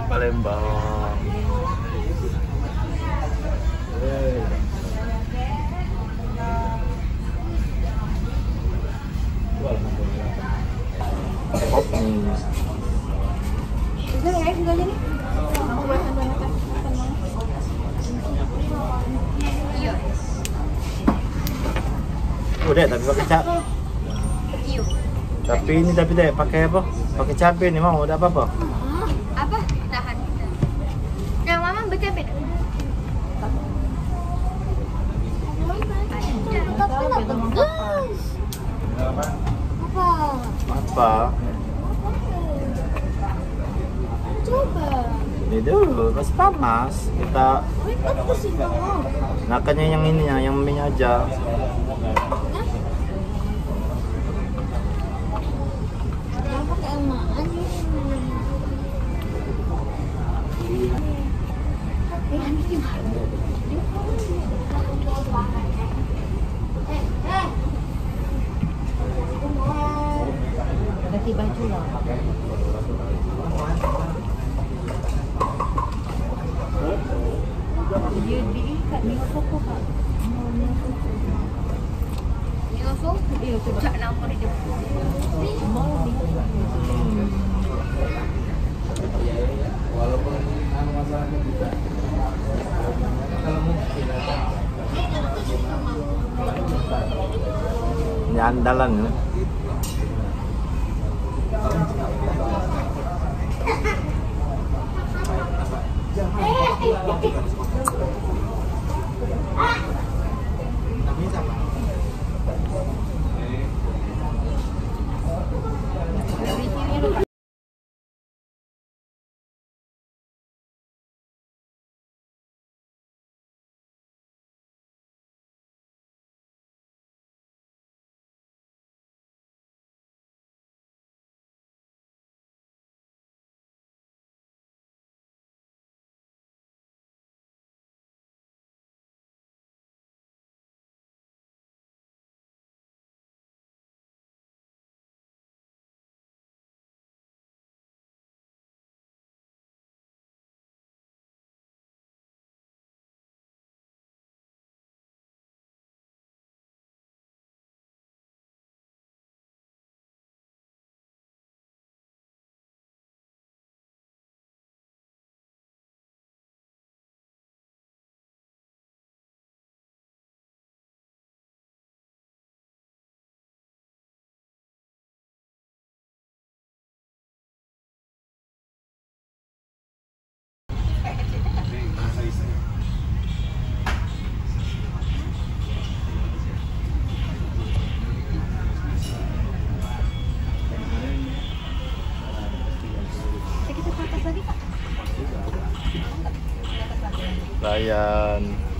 Palembang. Kopi. Udah ya, juga aja nih. Mau buat sambal iya. Udah, tapi pakai cabai. Iya. Tapi deh pakai apa? Pakai cabai nih mau, udah apa? Apa? Tahan. Yang mama bercabai. Tapi nggak pedas. Apa? Apa? Coba. Ini dulu, masih panas. Kita Kan kesini dong. makannya yang ininya, yang mie aja. Yang pakai emaan. Ganti baju lah. Dia diikat ni apa kak? Ni langsung? Iya, coba. Cak nama dia. Mau ni. Walaupun masalahnya juga. Kalau mungkin ini andalan ya. Layan.